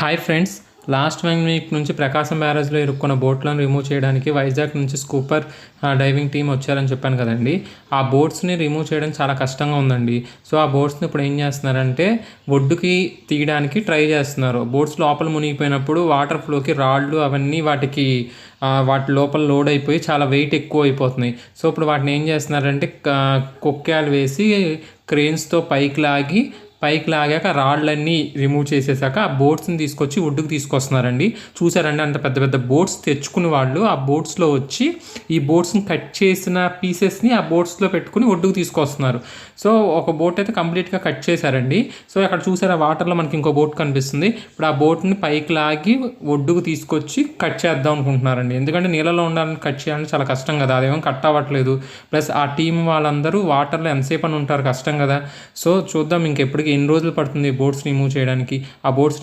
Hi friends, last 1 week నుంచి ప్రకాశం బ్యారేజ్లో ఇరుక్కున్న బోట్లను రిమూవ్ చేయడానికి వైజాగ్ నుంచి స్కూపర్ డైవింగ్ టీం వచ్చారని చెప్పాను కదండి. ఆ బోట్స్ని రిమూవ్ చేయడం చాలా కష్టంగా ఉందండి. సో ఆ బోట్స్ని ఇప్పుడు ఏం చేస్తున్నారంటే ఒడ్డుకి తీయడానికి ట్రై చేస్తున్నారు. బోట్స్ లోపల మునిగిపోయినప్పుడు వాటర్ ఫ్లోకి రాళ్ళు అవన్నీ వాటి లోపల లోడ్ అయిపోయి చాలా వెయిట్ ఎక్కువ అయిపోతున్నాయి. సో ఇప్పుడు వాటిని ఏం చేస్తున్నారంటే కొక్కాలు వేసి క్రెయిన్స్తో పైకి లాగాక రాళ్ళన్నీ రిమూవ్ చేసేసాక ఆ బోట్స్ని తీసుకొచ్చి ఒడ్డుకు తీసుకొస్తున్నారండి. చూసారండి, అంత పెద్ద పెద్ద బోట్స్ తెచ్చుకుని వాళ్ళు ఆ బోట్స్లో వచ్చి ఈ బోట్స్ని కట్ చేసిన పీసెస్ని ఆ బోట్స్లో పెట్టుకుని ఒడ్డుకు తీసుకొస్తున్నారు. సో ఒక బోట్ అయితే కంప్లీట్గా కట్ చేశారండి. సో అక్కడ చూసారా, వాటర్లో మనకి ఇంకో బోట్ కనిపిస్తుంది. ఇప్పుడు ఆ బోట్ని పైకి లాగి ఒడ్డుకు తీసుకొచ్చి కట్ చేద్దాం అనుకుంటున్నారండి. ఎందుకంటే నీళ్ళలో ఉండాలని కట్ చేయాలని చాలా కష్టం కదా, అదేమో కట్ అవ్వట్లేదు. ప్లస్ ఆ టీం వాళ్ళందరూ వాటర్లో ఎంతసేపు అని ఉంటారు, కష్టం కదా. సో చూద్దాం ఇంకెప్పటికీ ఎన్ని రోజులు పడుతుంది బోట్స్ రిమూవ్ చేయడానికి. ఆ బోట్స్